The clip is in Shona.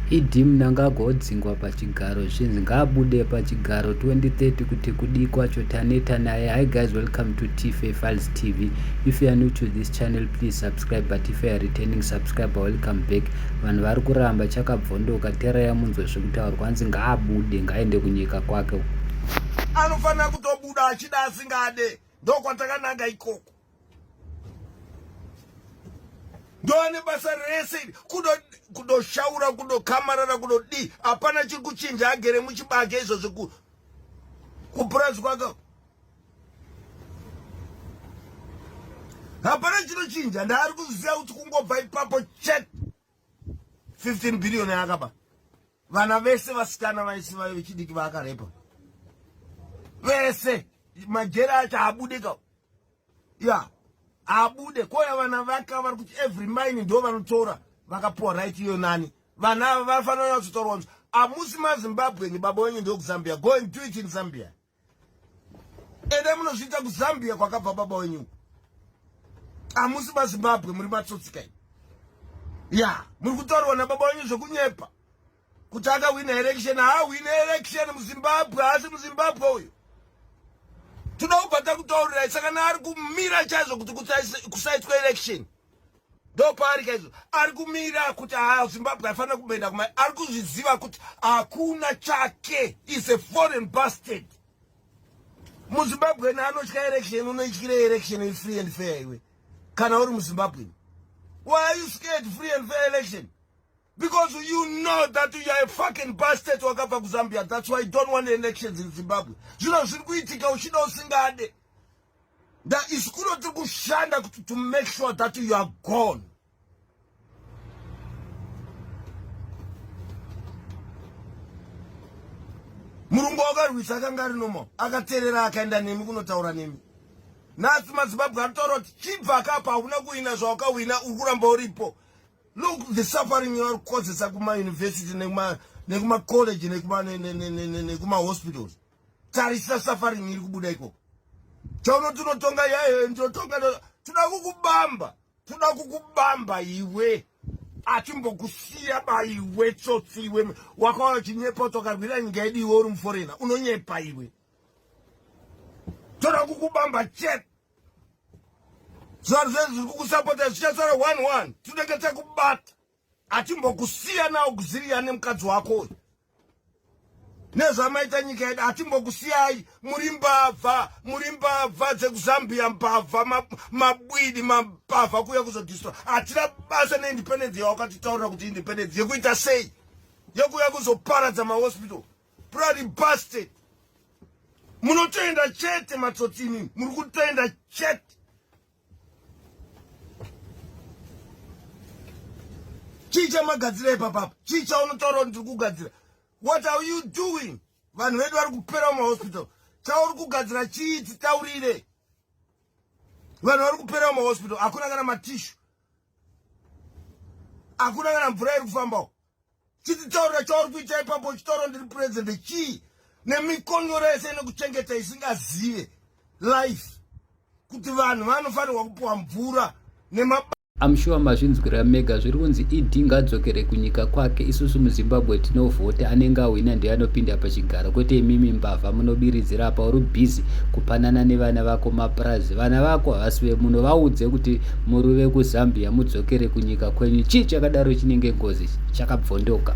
Idi Mnangagwa odzingwa pachigaro zvinzi ngaabude pachigaro 2030 kuti kudi kwacho taneta naye. Hi guys, welcome to Tife Files TV. If you are new to this channel, please subscribe, but if you are returning subscriber, welcome back. Vanhu vari kuramba chakabvondoka tera yamunzwe zvekutaurwa anzi ngaabude ngaende kunyika kwake. Anofanira kutobuda achida asingade, ndokwatakanaga ikoko. Ndone basa rese kudoshaura kudokamarara kudodi hapana chiri kuchinja agere muchibage izvozvo kupurazi kwake hapana chinochinja. Ndaari kuziva kuti kungobva ipapo check 15 billion yakaba vana vese vasikana vaisiva vechidiki vakarepa vese majera acho abudika ya abude koya vana vaka vari kuti every mine ndo vanotora vakapuwa right iyo nani vana ava vafanira kuzotorwa amusi maZimbabwe ni baba wenyu ndio kuZambia. Go and do it in Zambia. Ende munozviita kuZambia kwakabva baba wenyu. Amusi maZimbabwe muri matsotsi ya muri kutorwa na baba wenyu zvokunyepa kuti akawina election. Win election muZimbabwe asi muZimbabwe uyu tunobata kutaurira saka naari kumira chaizvo kuti kusaitwa election ndopari kaizvo ari kumira kuti Zimbabwe afanira kuenda kuma ari kuzviziva kuti hakuna chake is a foreign bastard. muZimbabwe anotya election unoityira election is free and fair iwe kana uri muZimbabwe. Why are you scared free and fair election? Because you know that you are a fucking bastard wakabva kuZambia. That's why you don't want elections in Zimbabwe. Zvino zviri kuitika uchida usingade. That is kunoti kushanda to make sure that you are gone. Murungu akarwisa akanga ari nomo akaterera akaenda nemi kunotaura nemi. Nhasi maZimbabwe ataura kuti chibva akapa hakuna kuwina zvawakawina uri kuramba uripo. Look, the suffering you are causes at my university, nekuma college, nekuma hospitals. Tarisa suffering you kubuda iko. Chono tunotonga ya ndotonga tunakukubamba iwe. Atimbo kusia ba iwe tsotsi iwe. Wakawa chinyepa tokarwira ngedi iwe uri mforena. Unonyepa iwe. Tunakukubamba check. Zvarizvi kukusapota zvichasara 1-1 tunenge takubata atimbokusiya nawo kuziriya nemukadzi wako nezvamaita nyika yedu atimbokusiyai muri mbavha dzekuZambia mbavha mabwidi mambavha kuya kuzodistra hatina basa neindependence yawakatitaurira kuti independence yekuita sei yekuya kuzoparadza mahospital bloody bastard. Munotoenda chete matsotsini muri kutoenda chete. Chicha magadzira ipapapa chicha unotaura kuti kugadzira. What are you doing? Vanhu vedu vari kupera mumahospital. Chauri kugadzira chii titaurire. Vanhu vari kupera mumahospital hakuna kana matishu hakuna kana mvura iri kufambawo. Chititaurira chauri kuita ipapo chitaura ndiri president chii nemikonyoro yese nekuchengeta isingazive life kuti vanhu vanofanirwa kupuwa mvura I'm sure mazvinzwira mega zviri kunzi Idi ngadzokere kunyika kwake. Isusu muZimbabwe tinovhota anenge awina ndiye anopinda pachigaro kwete imimi mbavha munobiridzira apa uri busy kupanana nevana vako mapurazi. Vana vako havasive muno vaudze kuti muri vekuZambia mudzokere kunyika kwenyu. Chii chakadaro chinenge ngozi chakabvondoka.